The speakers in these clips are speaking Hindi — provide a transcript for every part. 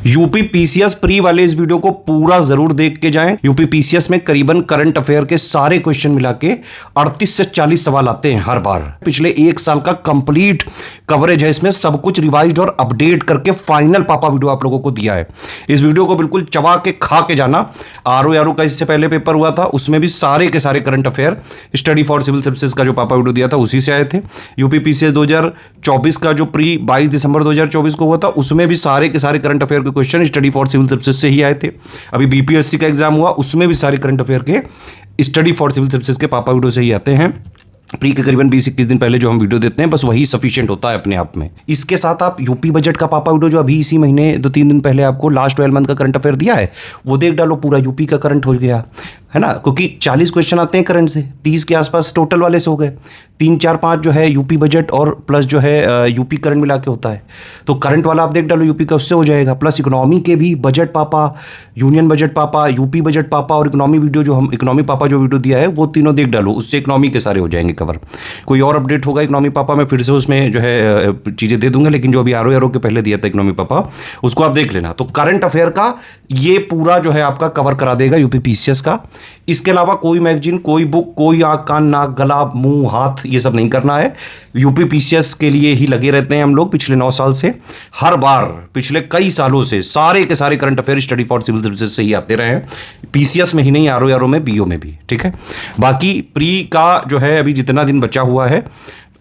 यूपी पीसीएस प्री वाले इस वीडियो को पूरा जरूर देख के जाएं। यूपी पीसीएस में करीबन करंट अफेयर के सारे क्वेश्चन मिला के 38 से 40 सवाल आते हैं हर बार। पिछले एक साल का कंप्लीट कवरेज है इसमें, सब कुछ रिवाइज्ड और अपडेट करके फाइनल पापा वीडियो आप लोगों को दिया है। इस वीडियो को बिल्कुल चबा के खा के जाना। आरओ का इससे पहले पेपर हुआ था, उसमें भी सारे के सारे current affair study for civil services का जो पापा वीडियो दिया था उसी से आए थे। यूपी पीसीएस 2024 का जो प्री 22 दिसंबर 2024 को हुआ था, उसमें भी सारे के सारे करंट अफेयर के question study for civil services से ही आए थे। अभी बीपीएससी का एग्जाम हुआ, उसमें भी सारे करंट अफेयर के स्टडी फॉर सिविल सर्विसेज के पापा वीडियो से ही आते हैं। प्री के करीबन 20-21 दिन पहले जो हम वीडियो देते हैं, बस वही सफिशिएंट होता है अपने आप में। इसके साथ आप यूपी बजट का पापा वीडियो जो अभी इसी महीने 2-3 दिन पहले आपको लास्ट 12 मंथ का करंट अफेयर दिया है, वो देख डालो। पूरा यूपी का करंट हो गया है ना, क्योंकि 40 क्वेश्चन आते हैं करंट से, 30 के आसपास टोटल वाले से हो गए। 3, 4, 5 जो है यूपी बजट और प्लस जो है यूपी करंट मिला के होता है। तो करंट वाला आप देख डालो यूपी का, उससे हो जाएगा। प्लस इकोनॉमी के भी बजट पापा, यूनियन बजट पापा, यूपी बजट पापा और इकोनॉमी वीडियो जो हम इकोनॉमी पापा जो वीडियो दिया है, वो तीनों देख डालो, उससे इकोनॉमी के सारे हो जाएंगे कवर। कोई और अपडेट होगा इकोनॉमी पापा में फिर से उसमें जो है चीज़ें दे दूंगा, लेकिन जो अभी आरओ के पहले दिया था इकोनॉमी पापा, उसको आप देख लेना। तो करंट अफेयर का ये पूरा जो है आपका कवर करा देगा यूपी पीसीएस का। इसके अलावा कोई मैगजीन, कोई बुक, कोई आँख कान नाक गला मुंह हाथ ये सब नहीं करना है। यूपी पीसीएस के लिए ही लगे रहते हैं हम लोग पिछले 9 साल से। हर बार पिछले कई सालों से सारे के सारे current affair study for civil services से ही आते रहे हैं, पीसीएस में ही नहीं, आरओ में, बीओ में भी। ठीक है, बाकी प्री का जो है अभी जितना दिन बचा हुआ है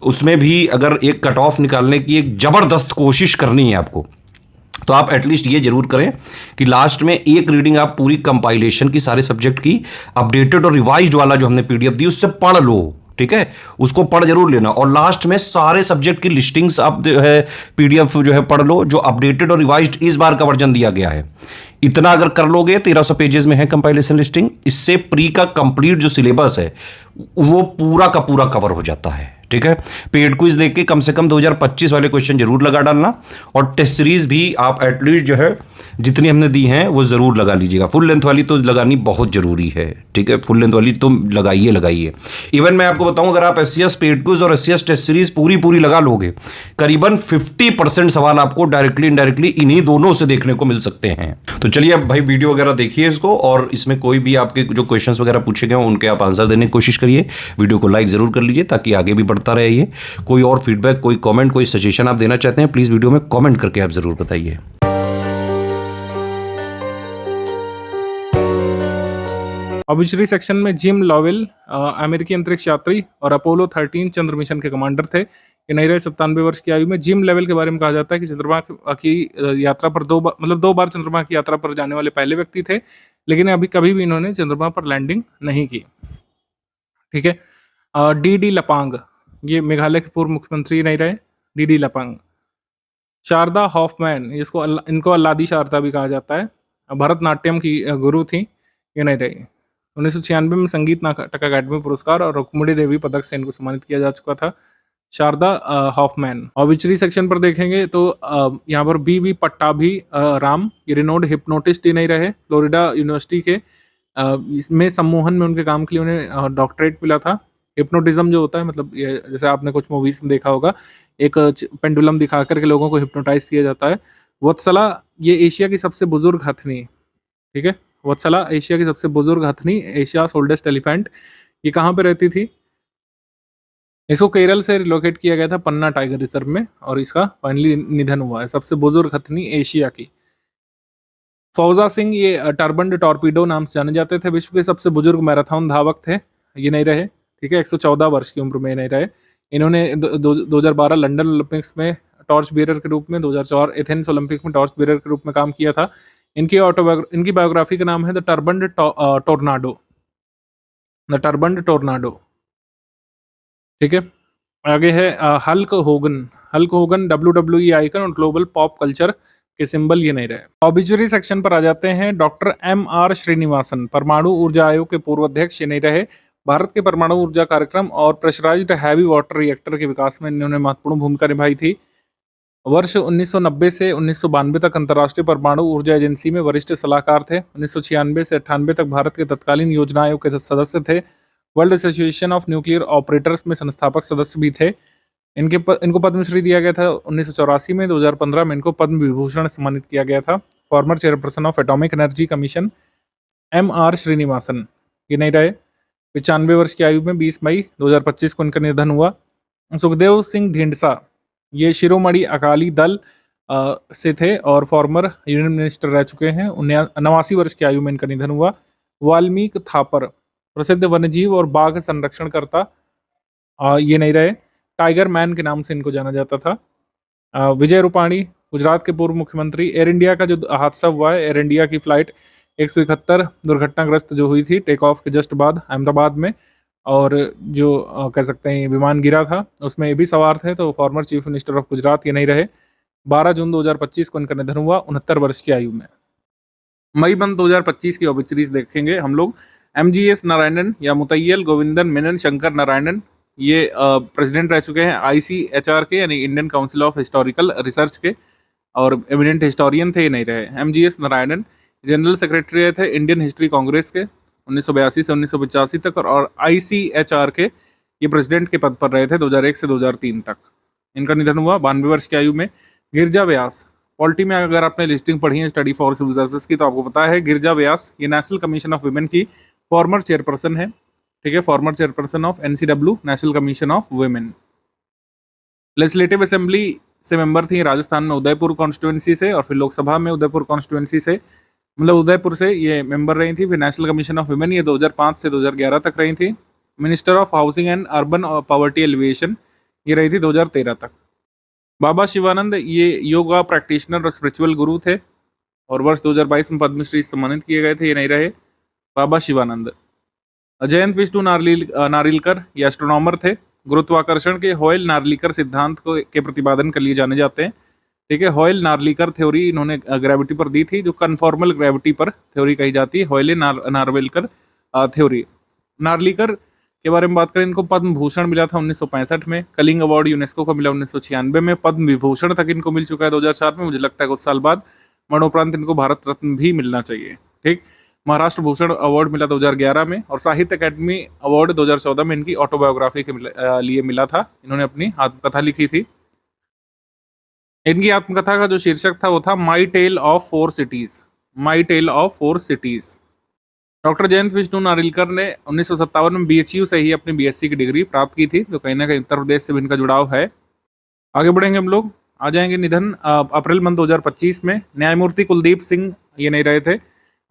उसमें भी अगर एक कट ऑफ निकालने की एक जबरदस्त कोशिश करनी है आपको, तो आप एटलीस्ट ये जरूर करें कि लास्ट में एक रीडिंग आप पूरी कंपाइलेशन की सारे सब्जेक्ट की अपडेटेड और रिवाइज्ड वाला जो हमने पीडीएफ दी उससे पढ़ लो। ठीक है, उसको पढ़ जरूर लेना। और लास्ट में सारे सब्जेक्ट की लिस्टिंग्स आप जो है पीडीएफ जो है पढ़ लो, जो अपडेटेड और रिवाइज्ड इस बार का वर्जन दिया गया है। इतना अगर कर लोगे, 1300 पेजेस में है कंपाइलेशन लिस्टिंग, इससे प्री का कंप्लीट जो सिलेबस है वो पूरा का पूरा कवर हो जाता है। ठीक है, पेड क्विज देख के कम से कम 2025 वाले क्वेश्चन जरूर लगा डालना, और टेस्ट सीरीज भी आप एटलीस्ट जो है जितनी हमने दी हैं वो जरूर लगा लीजिएगा। फुल लेंथ वाली तो लगानी बहुत जरूरी है। ठीक है, फुल लेंथ वाली तो लगाइए। इवन मैं आपको बताऊं, अगर आप एससीएस पेड क्विज और एससीएस टेस्ट सीरीज पूरी लगा लोगे, करीबन 50% सवाल आपको डायरेक्टली इनडायरेक्टली इन्हीं दोनों से देखने को मिल सकते हैं। तो चलिए अब भाई वीडियो वगैरह देखिए इसको, और इसमें कोई भी आपके जो क्वेश्चंस वगैरह पूछे गए उनके आप आंसर देने की कोशिश करिए। वीडियो को लाइक जरूर कर लीजिए ताकि आगे भी बढ़ता रहे ये। कोई और फीडबैक, कोई कमेंट, कोई सजेशन आप देना चाहते हैं, प्लीज वीडियो में कमेंट करके आप जरूर बताइए। ऑब्जर्वेटरी सेक्शन में जिम लॉवेल अमेरिकी अंतरिक्ष यात्री और अपोलो 13 चंद्र मिशन के कमांडर थे। ये नहीं रहे 97 वर्ष की आयु में। जिम लेवल के बारे में कहा जाता है कि चंद्रमा की यात्रा पर दो बार चंद्रमा की यात्रा पर जाने वाले पहले व्यक्ति थे, लेकिन अभी कभी भी इन्होंने चंद्रमा पर लैंडिंग नहीं की। ठीक है, डी लपांग, ये मेघालय के पूर्व मुख्यमंत्री नहीं रहे, डी लपांग। शारदा हॉफमैन, इनको अल्लादी शारदा भी कहा जाता है, भरतनाट्यम की गुरु थी, ये नहीं रही। 1996 में संगीत नाटक अकादमी पुरस्कार और रुक्मिणी देवी पदक से इनको सम्मानित किया जा चुका था, शारदा हॉफमैन। ऑब्जर्वेटरी सेक्शन पर देखेंगे तो यहाँ पर बी.वी. पट्टाभी राम, ये रिनोड हिप्नोटिस्ट ही नहीं रहे, फ्लोरिडा यूनिवर्सिटी के। इसमें सम्मोहन में उनके काम के लिए उन्हें डॉक्टरेट मिला था। हिप्नोटिज्म जो होता है, मतलब ये जैसे आपने कुछ मूवीज में देखा होगा, एक पेंडुलम दिखा करके लोगों को हिप्नोटाइज किया जाता है। वत्सला, ये एशिया की सबसे बुजुर्ग हथनी। ठीक है, वत्सला एशिया की सबसे बुजुर्ग हथनी, एशिया ओल्डेस्ट एलिफेंट। ये कहाँ पे रहती थी? इसको केरल से रिलोकेट किया गया था पन्ना टाइगर रिजर्व में, और इसका फाइनली निधन हुआ है। सबसे बुजुर्ग हथनी एशिया की। फौजा सिंह, ये टर्बन्ड टॉर्पीडो नाम से जाने जाते थे, विश्व के सबसे बुजुर्ग मैराथन धावक थे, ये नहीं रहे। ठीक है, 114 वर्ष की उम्र में नहीं रहे। इन्होंने 2012 लंदन ओलंपिक्स में टॉर्च बियरर के रूप में, 2004 एथेंस ओलंपिक में टॉर्च बियरर के रूप में काम किया था। इनकी बायोग्राफी का नाम है द टर्बन्ड टोर्नाडो, द टर्बन्ड टोर्नाडो। ठीक है, आगे है हल्क होगन WWE आइकन और ग्लोबल पॉप कल्चर के सिंबल, ये नहीं रहे। ऑब्जर्वेटरी सेक्शन पर आ जाते हैं। Doctor M.R. श्रीनिवासन, परमाणु ऊर्जा आयोग के पूर्व अध्यक्ष, ये नहीं रहे। भारत के परमाणु ऊर्जा कार्यक्रम और प्रेशराइज्ड हैवी वाटर रिएक्टर के विकास में इन्होंने महत्वपूर्ण भूमिका निभाई थी। वर्ष 1990 से 1992 तक अंतर्राष्ट्रीय परमाणु ऊर्जा एजेंसी में वरिष्ठ सलाहकार थे। 1996 से 98 तक भारत के तत्कालीन योजना आयोग के सदस्य थे। World association of nuclear operators में संस्थापक सदस्य भी थे। इनको पद्मश्री दिया गया था 1984 में। 2015 में इनको पद्म विभूषण सम्मानित किया गया था। Farmer chairperson of atomic energy commission M.R. Srinivasan, ये नहीं रहे। 95 वर्ष की आयु में 20 मई 2025 को इनका निधन हुआ। सुखदेव सिंह ढींढसा, ये शिरोमणि अकाली दल से थे और फॉर्मर यूनियन मिनिस्टर रह चुके हैं। 89 वर्ष की आयु में इनका निधन हुआ। वाल्मीकि थापर, प्रसिद्ध वन्यजीव और बाघ संरक्षणकर्ता, ये नहीं रहे। टाइगर मैन के नाम से इनको जाना जाता था। विजय रूपाणी, गुजरात के पूर्व मुख्यमंत्री। एयर इंडिया का जो हादसा हुआ है, एयर इंडिया की फ्लाइट 171 दुर्घटनाग्रस्त जो हुई थी टेक ऑफ के जस्ट बाद अहमदाबाद में, और जो कह सकते हैं विमान गिरा था उसमें ये भी सवार थे, तो former chief minister of Gujarat ये नहीं रहे। 12 जून 2025 को इनका निधन हुआ 69 वर्ष की आयु में। मई मंथ 2025 की ऑबिचरीज देखेंगे हम लोग। MGS नारायणन या मुतैयल गोविंदन मेनन शंकर नारायणन, ये प्रेसिडेंट रह चुके हैं ICHR के, यानी Indian council of historical research के, और एमिनेंट हिस्टोरियन थे, ये नहीं रहे। MGS नारायणन जनरल सेक्रेटरी थे इंडियन हिस्ट्री कांग्रेस के 1982 से 1985 तक, और ICHR के ये प्रेसिडेंट के पद पर रहे थे 2001 से 2003 तक। इनका निधन हुआ 92 वर्ष की आयु में। गिरजा व्यास, पॉलिटी में अगर आपने लिस्टिंग पढ़ी है स्टडी फॉर सिविल सर्विसेज की तो आपको पता है गिरजा व्यास ये नेशनल कमीशन ऑफ वुमेन की फॉर्मर चेयरपर्सन है, ठीक है, farmer chairperson of NCW national commission of women. Legislative assembly से मेंबर थी राजस्थान में उदयपुर कॉन्स्टिट्यूएंसी से, और फिर लोकसभा में उदयपुर कॉन्स्टिट्यूएंसी से, मतलब उदयपुर से ये मेंबर रही थी। फिर नेशनल कमीशन ऑफ वुमेन ये 2005 से 2011 तक रही थी। Minister of housing and urban poverty alleviation ये रही थी 2013 तक। बाबा शिवानंद ये योगा प्रैक्टिशनर और स्पिरिचुअल गुरु थे, और वर्ष 2022 में पद्मश्री से सम्मानित किए गए थे, ये नहीं रहे बाबा शिवानंद। जयंत विष्णु नारिलकर ये एस्ट्रोनॉमर थे, गुरुत्वाकर्षण के हॉयल नार्लिकर सिद्धांत को के प्रतिपादन के लिए जाने जाते हैं, ठीक है। हॉयल नार्लिकर थ्योरी इन्होंने ग्रेविटी पर दी थी, जो कन्फॉर्मल ग्रेविटी पर थ्योरी कही जाती है, हॉयल नार्वेलकर थ्योरी। नार्लिकर के बारे में बात करें, इनको पद्म भूषण मिला था 1965 में, कलिंग अवार्ड यूनेस्को को मिला 1996 में, पद्म विभूषण तक इनको मिल चुका है 2004 में। मुझे लगता है कुछ साल बाद मरणोपरांत इनको भारत रत्न भी मिलना चाहिए, ठीक। महाराष्ट्र भूषण अवार्ड मिला 2011 में, और साहित्य अकेडमी अवार्ड 2014 में इनकी ऑटोबायोग्राफी के लिए मिला था। इन्होंने अपनी आत्मकथा लिखी थी। इनकी आत्मकथा का जो शीर्षक था वो था my tale of 4 cities, my tale of 4 cities. Doctor Jayant Vishnu Narlikar ने 1957 में BHU से ही अपनी BSc की डिग्री प्राप्त की थी, तो कहीं ना कहीं उत्तर प्रदेश से भी इनका जुड़ाव है। आगे बढ़ेंगे हम लोग, आ जाएंगे निधन अप्रैल मंथ 2025 में। न्यायमूर्ति कुलदीप सिंह ये नहीं रहे थे।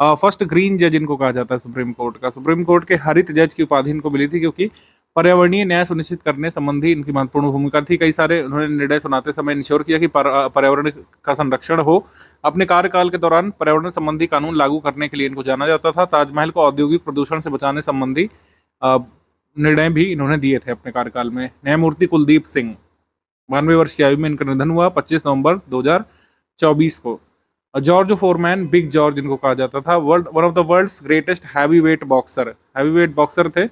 फर्स्ट ग्रीन जज इनको कहा जाता है सुप्रीम कोर्ट का। सुप्रीम कोर्ट के हरित जज की उपाधि इनको मिली थी, क्योंकि पर्यावरणीय न्याय सुनिश्चित करने संबंधी इनकी महत्वपूर्ण भूमिका थी। कई सारे उन्होंने निर्णय सुनाते समय इंश्योर किया कि पर्यावरण का संरक्षण हो। अपने कार्यकाल के दौरान पर्यावरण संबंधी कानून लागू करने के लिए इनको जाना जाता था। ताजमहल को औद्योगिक प्रदूषण से बचाने संबंधी निर्णय भी इन्होंने दिए थे अपने कार्यकाल में। न्यायमूर्ति कुलदीप सिंह 92 वर्ष की आयु में इनका निधन हुआ 25 नवंबर 2024 को। जॉर्ज फोरमैन, बिग जॉर्ज इनको कहा जाता था, one of the world's greatest heavyweight boxer थे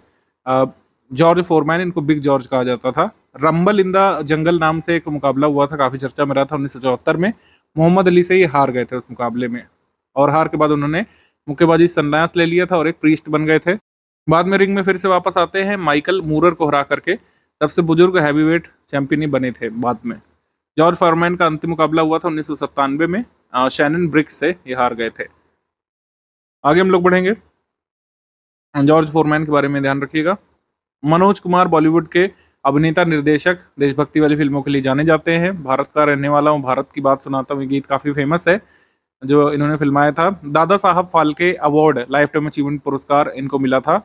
जॉर्ज फोरमैन, इनको बिग जॉर्ज कहा जाता था। रंबल इन द जंगल नाम से एक मुकाबला हुआ था, काफी चर्चा में रहा था 1974 में। मोहम्मद अली से ही हार गए थे उस मुकाबले में, और हार के बाद उन्होंने मुक्केबाजी संन्यास ले लिया था और एक प्रीस्ट बन गए थे। बाद में रिंग में फिर से वापस आते हैं, माइकल मूरर को हरा करके सबसे बुजुर्ग हैवीवेट चैंपियन ही बने थे बाद में। जॉर्ज फोरमैन का अंतिम मुकाबला हुआ था 1997 में, शैनन ब्रिक्स से ये हार गए थे। आगे हम लोग बढ़ेंगे, जॉर्ज फोरमैन के बारे में ध्यान रखिएगा। मनोज कुमार बॉलीवुड के अभिनेता निर्देशक, देशभक्ति वाली फिल्मों के लिए जाने जाते हैं। भारत का रहने वाला हूँ, भारत की बात सुनाता हूँ, ये गीत काफ़ी फेमस है जो इन्होंने फिल्माया था। Dada Saheb Phalke award life time achievement पुरस्कार इनको मिला था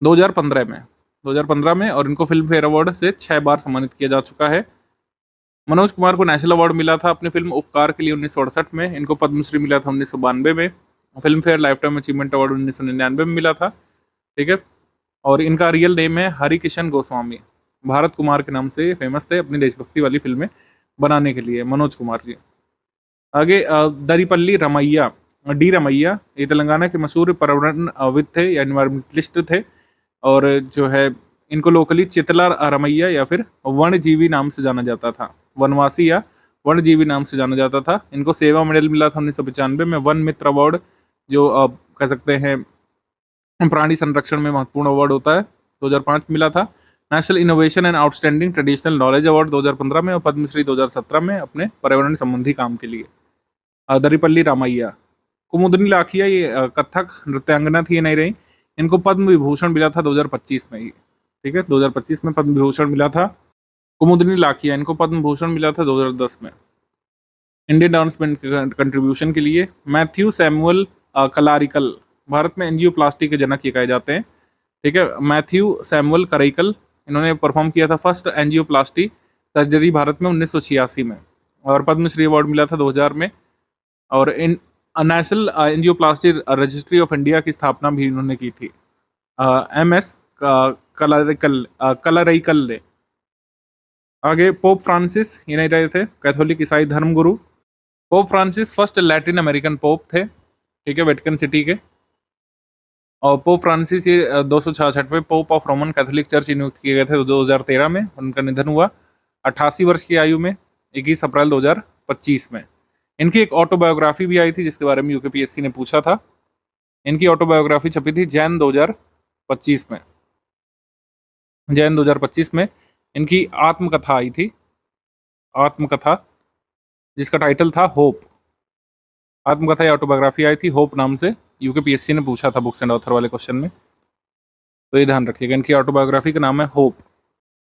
2015 में, और इनको फिल्म फेयर अवार्ड से 6 बार सम्मानित किया जा चुका है। मनोज कुमार को नेशनल अवार्ड मिला था अपनी फिल्म उपकार के लिए 1968 में। इनको पद्मश्री मिला था 1992 में। Film fair life time achievement award 1999 में मिला था, ठीक है। और इनका रियल नेम है हरि किशन गोस्वामी। भारत कुमार के नाम से फेमस थे अपनी देशभक्ति वाली फिल्में बनाने के लिए मनोज कुमार जी। आगे दरीपल्ली रमैया, डी रमैया, ये तेलंगाना के मशहूर पर्यावरणविद थे या एनवायरमेंटलिस्ट थे, और जो है इनको लोकली चितला रमैया या फिर वनजीवी नाम से जाना जाता था, वनवासी या वनजीवी नाम से जाना जाता था। इनको सेवा मेडल मिला था 1995 में। वन मित्र अवार्ड जो कह सकते हैं प्राणी संरक्षण में महत्वपूर्ण अवार्ड होता है, 2005 मिला था। National innovation and outstanding traditional knowledge award 2015 में, और पद्मश्री 2017 में अपने पर्यावरण संबंधी काम के लिए। दरिपल्ली रामैया। कुमुदनी लाखिया ये कथक नृत्यांगना थी, ये नहीं रही। इनको पद्म विभूषण मिला था 2025 में ही, ठीक है, 2025 में पद्म विभूषण मिला था। कुमुदनी लाखिया, इनको पद्म भूषण मिला था 2010 में इंडियन डांस बैंड के कंट्रीब्यूशन के लिए। मैथ्यू सैमुअल कलारिकल, भारत में एंजियोप्लास्टी के जनक ये कहे जाते हैं, ठीक है। मैथ्यू सैमुअल कलारिकल, इन्होंने परफॉर्म किया था फर्स्ट एंजियोप्लास्टी सर्जरी भारत में 1986 में, और पद्मश्री अवार्ड मिला था 2000 में। और इन National Angioplasty Registry of India की स्थापना भी इन्होंने की थी। MS कलारिकल ने। आगे पोप फ्रांसिस, ये नहीं रहे थे, कैथोलिक ईसाई धर्मगुरु। Pope Francis first Latin American pope थे, ठीक है, वेटिकन सिटी के। और पोप फ्रांसिस ये 266वें Pope of Roman Catholic Church नियुक्त किए गए थे 2013 में। उनका निधन हुआ 88 वर्ष की आयु में 21 अप्रैल 2025 में। इनकी एक ऑटोबायोग्राफी भी आई थी जिसके बारे में यूकेपीएससी ने पूछा था। इनकी ऑटोबायोग्राफी छपी थी जैन 2025 में। जैन 2025 में इनकी आत्मकथा आई थी, आत्मकथा, जिसका टाइटल था होप। आत्मकथा या ऑटोबायोग्राफी आई थी होप नाम से, यूकेपीएससी ने पूछा था बुक्स एंड ऑथर वाले क्वेश्चन में, तो ये ध्यान रखिएगा। इनकी ऑटोबायोग्राफी का नाम है होप।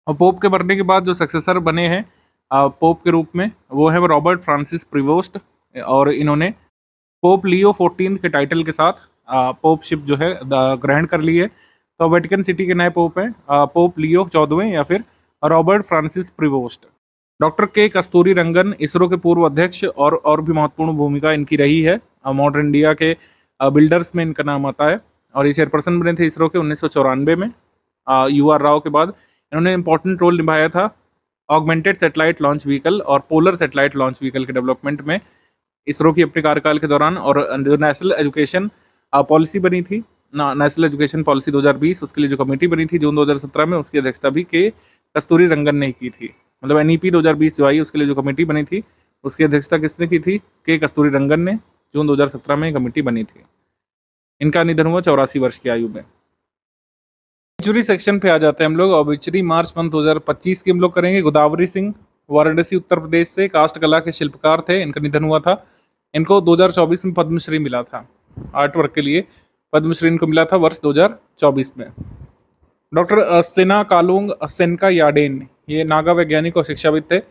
और पोप के मरने के बाद जो सक्सेसर बने हैं पोप के रूप में, वो है रॉबर्ट फ्रांसिस प्रीवोस्ट, और इन्होंने पोप लियो 14 के टाइटल के साथ पोपशिप जो है ग्रहण कर ली है। तो वेटिकन सिटी के नए पोप हैं पोप लियो 14वें या फिर रॉबर्ट फ्रांसिस प्रीवोस्ट। डॉक्टर के कस्तूरी रंगन, इसरो के पूर्व अध्यक्ष, और भी महत्वपूर्ण भूमिका इनकी रही है। मॉडर्न इंडिया के बिल्डर्स में इनका नाम आता है, और ये चेयरपर्सन बने थे इसरो के 1994 में। UR राव के बाद इन्होंने इंपॉर्टेंट रोल निभाया था ऑगमेंटेड सैटेलाइट लॉन्च व्हीकल और पोलर सैटेलाइट लॉन्च व्हीकल के डेवलपमेंट में इसरो की अपने कार्यकाल के दौरान। और जो नेशनल एजुकेशन पॉलिसी बनी थी, नेशनल एजुकेशन पॉलिसी 2020, उसके लिए जो कमेटी बनी थी जून 2017 में, उसकी अध्यक्षता भी के कस्तूरी रंगन ने की थी। मतलब NEP 2020 जो आई उसके लिए जो कमेटी बनी थी उसकी अध्यक्षता किसने की थी? के कस्तूरी रंगन ने। जून 2017 में कमेटी बनी थी। इनका निधन हुआ 84 वर्ष की आयु में। ऑब्ituary सेक्शन पे आ जाते हैं हम लोग। ऑब्ituary मार्च मंथ 2025 की हम लोग करेंगे। गोदावरी सिंह, वाराणसी उत्तर प्रदेश से, कास्ट कला के शिल्पकार थे, इनका निधन हुआ था। इनको 2024 में पद्मश्री मिला था आर्ट वर्क के लिए। पद्मश्री इनको मिला था वर्ष 2024 में। डॉक्टर सेना कालुंग सेनका याडेन, ये नागा वैज्ञानिक और शिक्षाविद थे।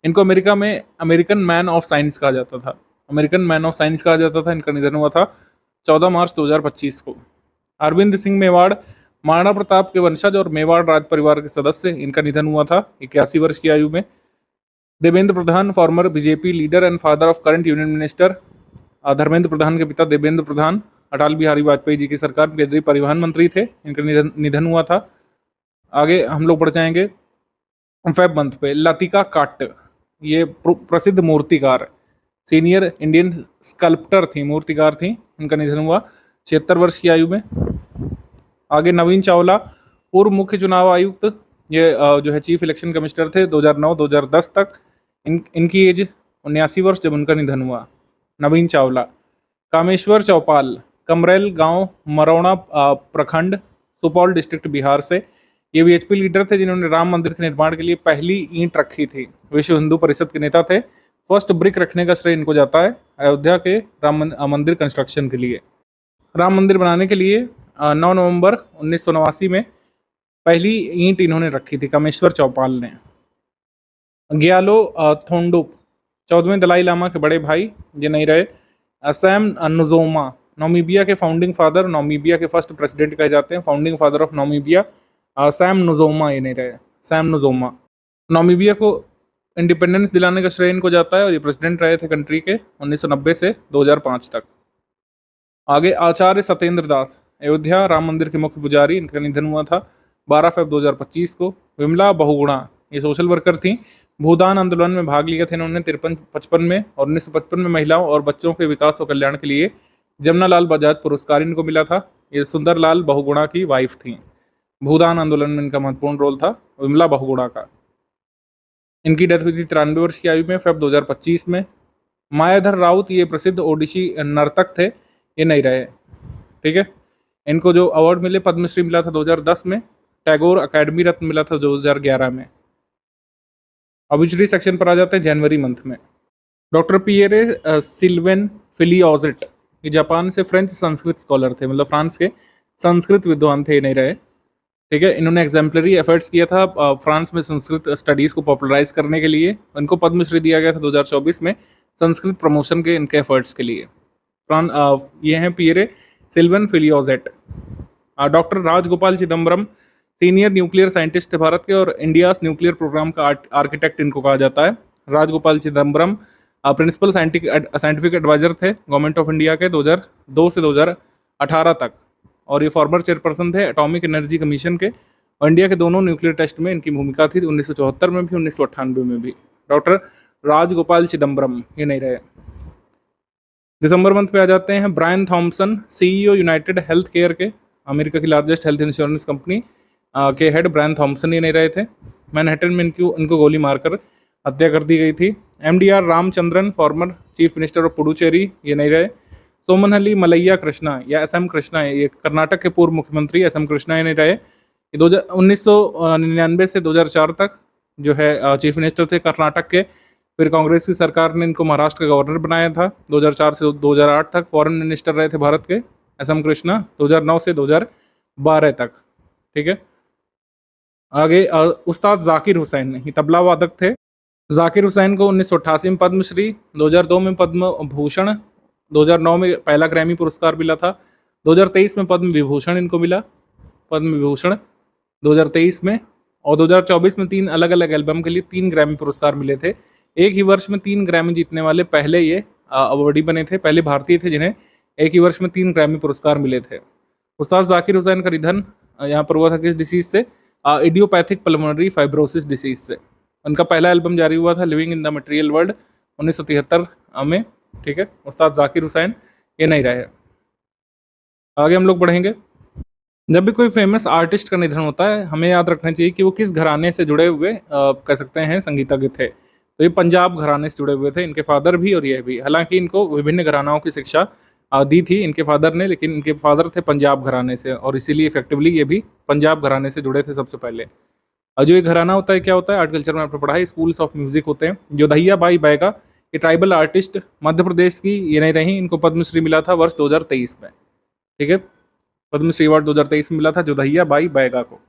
इनको अमेरिका में अमेरिकन मैन ऑफ साइंस कहा जाता था, अमेरिकन मैन ऑफ साइंस कहा जाता था। इनका निधन हुआ था 14 मार्च 2025 को। अरविंद सिंह मेवाड़, महाराणा प्रताप के वंशज और मेवाड़ राज परिवार के सदस्य, इनका निधन हुआ था 81 वर्ष की आयु में। Devendra Pradhan, former BJP leader and father of current union minister. Dharmendra Pradhan के पिता देवेंद्र प्रधान अटल बिहारी वाजपेयी जी की सरकार में केंद्रीय परिवहन मंत्री थे। इनका निधन हुआ था। आगे हम लोग बढ़ जाएंगे फेब मंथ पे। लतिका काट्ट, ये प्रसिद्ध मूर्तिकार, सीनियर इंडियन स्कल्प्टर थी, मूर्तिकार थी। इनका निधन हुआ 76 वर्ष की आयु में। आगे नवीन चावला, पूर्व मुख्य चुनाव आयुक्त, ये जो है चीफ इलेक्शन कमिश्नर थे 2009-2010 तक। इनकी एज 79 वर्ष जब उनका निधन हुआ। नवीन चावला। कामेश्वर चौपाल, कमरेल गांव, मरौना प्रखंड, सुपौल डिस्ट्रिक्ट, बिहार से। ये VHP लीडर थे जिन्होंने राम मंदिर के निर्माण के लिए पहली ईंट रखी थी। विश्व हिंदू परिषद के नेता थे। फर्स्ट ब्रिक रखने का श्रेय इनको जाता है अयोध्या के राम मंदिर कंस्ट्रक्शन के लिए। राम मंदिर बनाने के लिए 9 नवंबर 1989 में पहली ईंट इन्होंने रखी थी, कामेश्वर चौपाल ने। ग्यालो थोंडुप, 14वें दलाई लामा के बड़े भाई, ये नहीं रहे। सैम नुजोमा, नामीबिया के फाउंडिंग फादर, नामीबिया के फर्स्ट प्रेसिडेंट कहे जाते हैं, founding father of Namibia. Sam Nujoma, ये नहीं रहे, सैम नुजोमा। नामीबिया को इंडिपेंडेंस दिलाने का श्रेय इनको जाता है, और ये प्रेसिडेंट रहे थे कंट्री के 1990 से 2005 तक। आगे आचार्य सत्येंद्र दास, अयोध्या राम मंदिर के मुख्य पुजारी, इनका निधन हुआ था 12 फरवरी 2025 को। विमला बहुगुणा, ये सोशल वर्कर थी, भूदान आंदोलन में भाग लिया था इन्होंने 53-55 में, और 1955 में महिलाओं और बच्चों के विकास और कल्याण के लिए जमनालाल बजाज पुरस्कार इनको मिला था। ये सुंदरलाल बहुगुणा की वाइफ थी। भूदान आंदोलन में इनका महत्वपूर्ण रोल था विमला बहुगुणा का। इनकी डेथ हुई थी 93 वर्ष की आयु में, फेब 2025 में। मायाधर राउत, ये प्रसिद्ध ओडिसी नर्तक थे, ये नहीं रहे, ठीक है। इनको जो अवार्ड मिले, पद्मश्री मिला था 2010 में, टैगोर अकेडमी रत्न मिला था 2011 में। ऑब्ituary सेक्शन पर आ जाते हैं जनवरी मंथ में। डॉक्टर पियरे सिल्वेन फिलियोजेट, ये जापान से फ्रेंच संस्कृत स्कॉलर थे, मतलब फ्रांस के संस्कृत विद्वान थे, ये नहीं रहे। ठीक है, इन्होंने एग्जाम्पलरी एफर्ट्स किया था फ्रांस में संस्कृत स्टडीज़ को पॉपुलराइज करने के लिए। इनको पद्मश्री दिया गया था 2024 में संस्कृत प्रमोशन के इनके एफर्ट्स के लिए। ये हैं Pierre Sylvain Filliozat. Doctor Rajagopala Chidambaram senior nuclear scientist थे भारत के, और इंडियाज न्यूक्लियर प्रोग्राम का आर्किटेक्ट इनको कहा जाता है। Rajagopala Chidambaram principal scientific adviser थे गवर्नमेंट ऑफ इंडिया के 2002 से 2018 तक, और ये फॉर्मर चेयरपर्सन थे एटॉमिक एनर्जी कमीशन के, और इंडिया के दोनों न्यूक्लियर टेस्ट में इनकी भूमिका थी, 1974 में भी 1998 में भी। डॉक्टर राजगोपाल चिदम्बरम ये नहीं रहे। दिसंबर मंथ पे आ जाते हैं Brian Thompson, CEO United Health Care के, अमेरिका की लार्जेस्ट हेल्थ इंश्योरेंस कंपनी के हेड ब्रायन थॉमसन ये नहीं रहे थे। मैनहट्टन में इनको गोली मारकर हत्या कर दी गई थी। MDR Ramachandran, former chief minister of Puducherry, ये नहीं रहे। सोमनहल्ली मलैया कृष्णा या एसएम कृष्णा, ये कर्नाटक के पूर्व मुख्यमंत्री एसएम कृष्णा ये नहीं रहे। ये 1999 से 2004 तक जो है चीफ मिनिस्टर थे कर्नाटक के। फिर कांग्रेस की सरकार ने इनको महाराष्ट्र का गवर्नर बनाया था 2004 से 2008 तक। फॉरेन मिनिस्टर रहे थे भारत के एसएम कृष्णा 2009 से 2012 तक। ठीक है, आगे उस्ताद जाकिर हुसैन, ये तबला वादक थे। जाकिर हुसैन को 1988 में पद्मश्री, 2002 में पद्म भूषण, 2009 में पहला ग्रैमी पुरस्कार मिला था, 2023 में पद्म विभूषण इनको मिला, पद्म विभूषण 2023 में, और 2024 में 3 अलग अलग एल्बम के लिए 3 ग्रैमी पुरस्कार मिले थे। एक ही वर्ष में 3 ग्रैमी जीतने वाले पहले ये अवार्डी बने थे, पहले भारतीय थे जिन्हें एक ही वर्ष में 3 ग्रैमी पुरस्कार मिले थे। उस्ताद जाकिर हुसैन का निधन यहाँ पर हुआ था किस डिसीज से? इडियोपैथिक पल्मोनरी फाइब्रोसिस डिसीज से। उनका पहला एल्बम जारी हुआ था living in the material world 1973 में। ठीक है, उस्ताद जाकिर हुसैन ये नहीं रहे। आगे हम लोग बढ़ेंगे। जब भी कोई फेमस आर्टिस्ट का निधन होता है हमें याद रखना चाहिए कि वो किस घराने से जुड़े हुए कह सकते हैं संगीतज्ञ थे। तो ये पंजाब घराने से जुड़े हुए थे, इनके फादर भी और ये भी। हालांकि इनको विभिन्न घरानाओं की शिक्षा दी थी इनके फादर ने, लेकिन इनके फादर थे पंजाब घराने से, और इसीलिए इफेक्टिवली ये भी पंजाब घराने से जुड़े थे सबसे पहले। और जो ये घराना होता है क्या होता है, आर्ट कल्चर में आपने पढ़ा है, स्कूल्स ऑफ म्यूजिक होते हैं। जोधैया बाई बैगा, ये ट्राइबल आर्टिस्ट मध्य प्रदेश की ये नहीं रही, इनको पद्मश्री मिला था वर्ष 2023 में। ठीक है, पद्मश्री अवार्ड 2023 में मिला था जोधैया बाई बैगा को।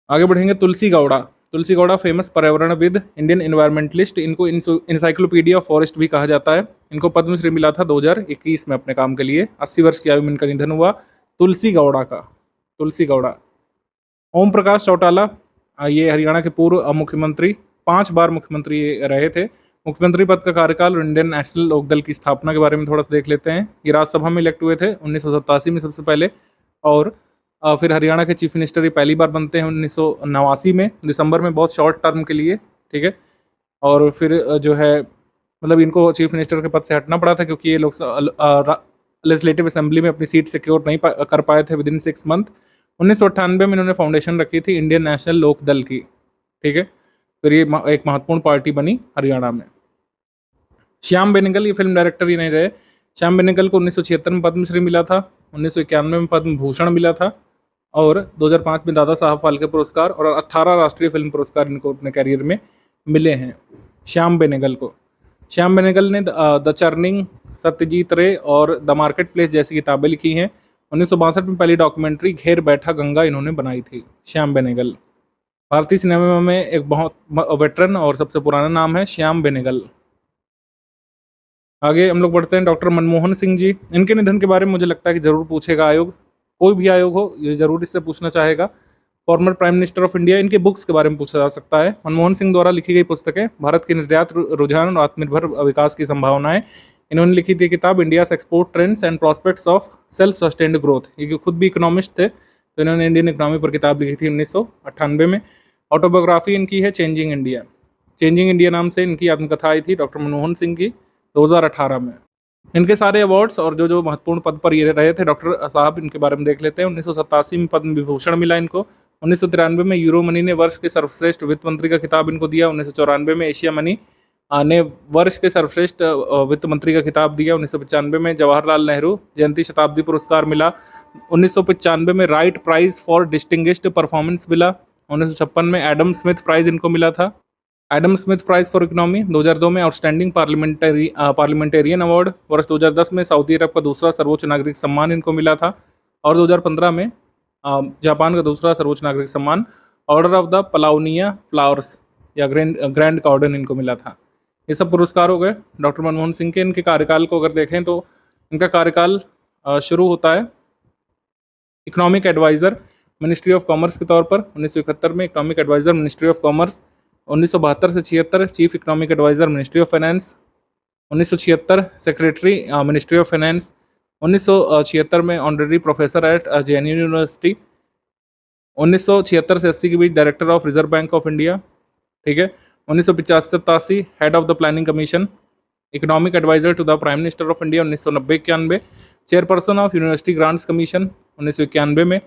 आगे बढ़ेंगे। तुलसी गौड़ा, तुलसी गौड़ा फेमस पर्यावरणविद, इंडियन एनवायरमेंटलिस्ट, इनको इंसाइक्लोपीडिया ऑफ फॉरेस्ट भी कहा जाता है। इनको पद्मश्री मिला था 2021 में अपने काम के लिए। 80 वर्ष की आयु में इनका निधन हुआ तुलसी गौड़ा का। तुलसी गौड़ा। ओम प्रकाश चौटाला, ये हरियाणा के पूर्व मुख्यमंत्री, 5 बार मुख्यमंत्री रहे थे। मुख्यमंत्री पद का कार्यकाल और इंडियन नेशनल लोकदल की स्थापना के बारे में थोड़ा सा देख लेते हैं। ये राज्यसभा में इलेक्ट हुए थे 1987 में सबसे पहले, और फिर हरियाणा के चीफ मिनिस्टर ये पहली बार बनते हैं 1989 में दिसंबर में, बहुत शॉर्ट टर्म के लिए। ठीक है, और फिर जो है मतलब इनको चीफ मिनिस्टर के पद से हटना पड़ा था क्योंकि ये लोग लेजिस्लेटिव असेंबली में अपनी सीट सिक्योर नहीं कर पाए थे विद इन 6 मंथ। 1998 में इन्होंने फाउंडेशन रखी थी इंडियन नेशनल लोकदल की। ठीक है, फिर ये एक महत्वपूर्ण पार्टी बनी हरियाणा में। श्याम बेनेगल, ये फिल्म डायरेक्टर ही नहीं रहे। श्याम बेनेगल को 1976 में पद्मश्री मिला था, 1991 में पद्म भूषण मिला था, और 2005 में दादा साहब फाल्के पुरस्कार और 18 राष्ट्रीय फिल्म पुरस्कार इनको अपने कैरियर में मिले हैं श्याम बेनेगल को। श्याम बेनेगल ने द चर्निंग, सत्यजीत रे और द मार्केट प्लेस जैसी किताबें लिखी हैं। 1962 में पहली डॉक्यूमेंट्री घेर बैठा गंगा इन्होंने बनाई थी, श्याम बेनेगल। भारतीय सिनेमा में एक बहुत वेटरन और सबसे पुराना नाम है श्याम बेनेगल। आगे हम लोग बढ़ते हैं। डॉक्टर मनमोहन सिंह जी, इनके निधन के बारे में मुझे लगता है कि जरूर पूछेगा आयोग, कोई भी आयोग हो ये जरूर इससे पूछना चाहेगा। Former prime minister of India, इनके बुक्स के बारे में पूछा जा सकता है। मनमोहन सिंह द्वारा लिखी गई पुस्तकें, भारत के निर्यात रुझान और आत्मनिर्भर विकास की संभावनाएं, इन्होंने लिखी थी किताब India's export trends and prospects of self sustained growth. ये खुद भी इकोनॉमिस्ट थे, तो इन्होंने इंडियन इकोनॉमी पर किताब लिखी थी 1998 में। ऑटोबायोग्राफी इनकी है चेंजिंग इंडिया। चेंजिंग इंडिया नाम से इनकी आत्मकथा आई थी डॉक्टर मनमोहन सिंह की 2018 में। इनके सारे अवार्ड्स और जो महत्वपूर्ण पद पर ये रहे थे डॉक्टर साहब, इनके बारे में देख लेते हैं। 1987 में पद्म विभूषण मिला इनको। 1993 में यूरो मनी ने वर्ष के सर्वश्रेष्ठ वित्त मंत्री का खिताब इनको दिया। 1994 में एशिया मनी ने वर्ष के सर्वश्रेष्ठ वित्त मंत्री का खिताब दिया। 1995 में जवाहरलाल नेहरू जयंती शताब्दी पुरस्कार मिला। 1995 में Wright prize for distinguished performance मिला। 1956 में एडम स्मिथ प्राइज इनको मिला था। Adam Smith prize for economy 2002 में आउटस्टैंडिंग पार्लियामेंटेरियन अवार्ड, वर्ष 2010 में सऊदी अरब का दूसरा सर्वोच्च नागरिक सम्मान इनको मिला था, और 2015 में जापान का दूसरा सर्वोच्च नागरिक सम्मान ऑर्डर ऑफ द पलाउनिया फ्लावर्स या ग्रैंड कॉर्डन इनको मिला था। ये सब पुरस्कार हो गए डॉक्टर मनमोहन सिंह के। इनके कार्यकाल को अगर देखें तो इनका कार्यकाल शुरू होता है economic adviser ministry of commerce के तौर पर 1971 में economic adviser ministry of commerce, 1972 से 76 chief economic adviser ministry of finance, 1976 secretary ministry of finance, 1976 में honorary professor at JNU university, 1976 से 80 के बीच director of Reserve Bank of India, ठीक है। 1985 से 87 head of the planning commission, economic adviser to the prime minister of India 1990-91, chairperson of university grants commission 1991 में,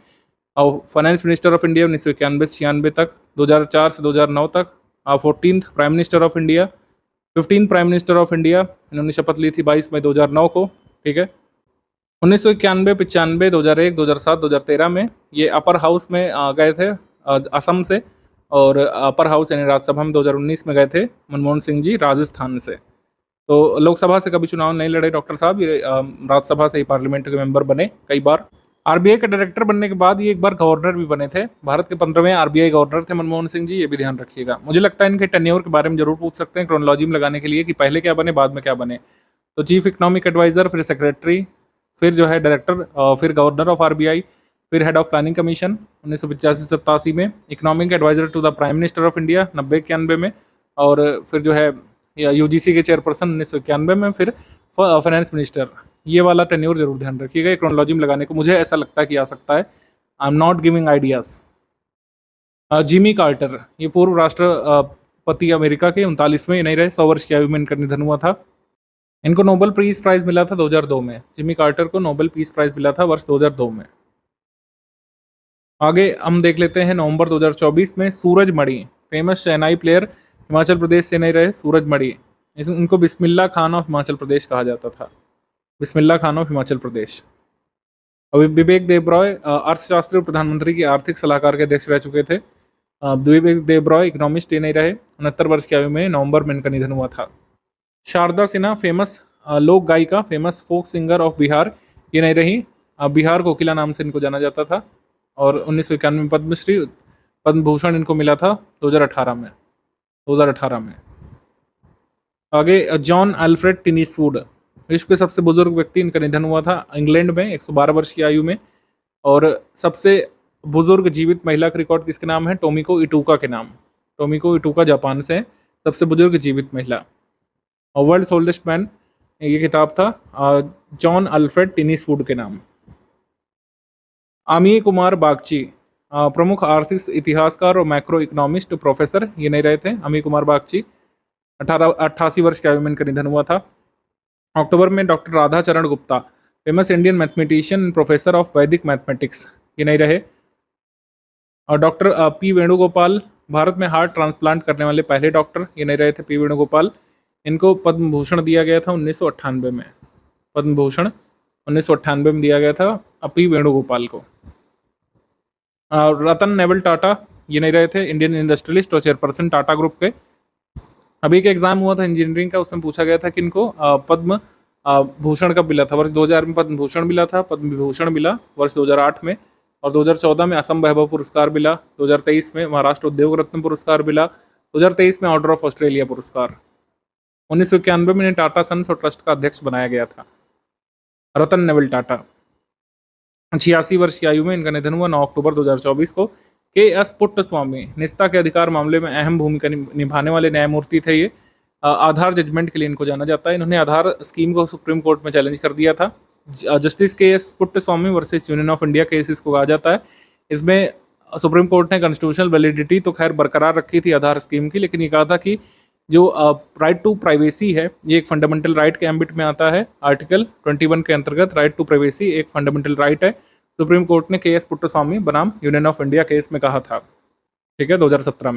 और फाइनेंस मिनिस्टर ऑफ इंडिया 1991-96 तक, 2004 से 2009 तक, 14th prime minister of India, 15 prime minister of India. इन्होंने शपथ ली थी 22 मई 2009 को, ठीक है। 1991, 95, 2001, 2007, 2013 में ये अपर हाउस में गए थे असम से, और अपर हाउस यानी राज्यसभा में 2019 में गए थे मनमोहन सिंह जी राजस्थान से। तो लोकसभा से कभी चुनाव नहीं लड़े डॉक्टर साहब, ये राज्यसभा से ही पार्लियामेंट के मेंबर बने कई बार। आरबीआई के डायरेक्टर बनने के बाद ये एक बार गवर्नर भी बने थे। भारत के 15वें आरबीआई गवर्नर थे मनमोहन सिंह जी, ये भी ध्यान रखिएगा। मुझे लगता है इनके टेन्योर के बारे में जरूर पूछ सकते हैं क्रोनोलॉजी में लगाने के लिए कि पहले क्या बने बाद में क्या बने। तो चीफ इकोनॉमिक एडवाइजर, फिर सेक्रेटरी, फिर जो है डायरेक्टर, फिर गवर्नर ऑफ आरबीआई, फिर हेड ऑफ प्लानिंग कमीशन 1985-87 में, economic adviser to the prime minister of India 90-91 में, और फिर जो है यूजीसी के चेयरपर्सन 1991 में, फिर फाइनेंस मिनिस्टर। ये वाला टेन्योर जरूर ध्यान रखिएगा क्रोनोलॉजी में लगाने को, मुझे ऐसा लगता है कि आ सकता है। I am not giving ideas. Jimmy Carter, ये पूर्व राष्ट्रपति अमेरिका के 39वें, नहीं रहे, 100 वर्ष की आयु में इनका निधन हुआ था। इनको नोबेल पीस प्राइज मिला था 2002 में। जिमी कार्टर को नोबेल पीस प्राइज मिला था वर्ष 2002 में। आगे हम देख लेते हैं नवंबर 2024 में सूरजमणि, फेमस शहनाई प्लेयर, हिमाचल प्रदेश से नहीं रहे, सूरजमणि। इनको बिस्मिल्ला खान ऑफ हिमाचल प्रदेश कहा जाता था, बिस्मिल्ला खान ऑफ हिमाचल प्रदेश। अभी विवेक देबरॉय अर्थशास्त्री और प्रधानमंत्री की आर्थिक सलाहकार के अध्यक्ष रह चुके थे। विवेक देबरॉय इकोनॉमिस्ट ये नहीं रहे, 69 वर्ष की आयु में नवंबर में इनका निधन हुआ था। शारदा सिन्हा, फेमस लोक गायिका, famous folk singer of Bihar, ये नहीं रही, बिहार कोकिला नाम से इनको जाना जाता था, और 1991 में पद्मश्री, पद्म भूषण इनको मिला था 2018 में। आगे जॉन अल्फ्रेड टिनीसवुड, विश्व के सबसे बुजुर्ग व्यक्ति, इनका निधन हुआ था इंग्लैंड में 112 वर्ष की आयु में। और सबसे बुजुर्ग जीवित महिला का रिकॉर्ड किसके नाम है? टोमिको इटूका के नाम। टोमिको इटूका जापान से सबसे बुजुर्ग जीवित महिला। और वर्ल्ड ओल्डेस्ट मैन, ये किताब था जॉन अल्फ्रेड टिनीसवुड के नाम। अमी कुमार बागची, प्रमुख आर्थिक इतिहासकार और मैक्रो इकोनॉमिस्ट, प्रोफेसर, ये नहीं रहे थे अमी कुमार बागची। 88 वर्ष की आयु में इनका निधन हुआ था। अक्टूबर में डॉक्टर राधा चरण Gupta, famous Indian mathematician, professor of वैदिक मैथमेटिक्स, ये नहीं रहे। और डॉक्टर पी वेणुगोपाल, भारत में हार्ट ट्रांसप्लांट करने वाले पहले डॉक्टर, ये नहीं रहे थे पी वेणुगोपाल। इनको पद्म भूषण दिया गया था 1998 में, पद्म भूषण 1998 में दिया गया था पी वेणुगोपाल को। रतन नेवल टाटा, ये नहीं रहे थे, इंडियन इंडस्ट्रियलिस्ट और चेयरपर्सन टाटा ग्रुप के। अभी एक एग्जाम हुआ था इंजीनियरिंग का, उसमें पूछा गया था कि इनको पद्म भूषण कब मिला था। वर्ष 2000 में पद्म भूषण मिला था, पद्म विभूषण मिला वर्ष 2008 में, और 2014 में असम वैभव पुरस्कार मिला, 2023 में महाराष्ट्र उद्योग रत्न पुरस्कार मिला, 2023 में ऑर्डर ऑफ ऑस्ट्रेलिया पुरस्कार। 1991 में टाटा सन्स और ट्रस्ट का अध्यक्ष बनाया गया था रतन नेवल टाटा। 86 वर्ष की आयु में इनका निधन हुआ 9 अक्टूबर 2024 को। के एस पुट्टस्वामी, निस्ता के अधिकार मामले में अहम भूमिका निभाने वाले न्यायमूर्ति थे ये। आधार जजमेंट के लिए इनको जाना जाता है। इन्होंने आधार स्कीम को सुप्रीम कोर्ट में चैलेंज कर दिया था। जस्टिस के S Puttaswamy versus union of India case इसको कहा जाता है। इसमें सुप्रीम कोर्ट ने कॉन्स्टिट्यूशनल वैलिडिटी तो खैर बरकरार रखी थी आधार स्कीम की, लेकिन ये कहा था कि जो राइट टू प्राइवेसी है ये एक फंडामेंटल राइट के एम्बिट में आता है। आर्टिकल 21 के अंतर्गत राइट टू प्राइवेसी एक फंडामेंटल राइट है। सुप्रीम कोर्ट ने के एस पुट्टस्वामी बनाम यूनियन ऑफ इंडिया केस में कहा था, ठीक है, 2017 में।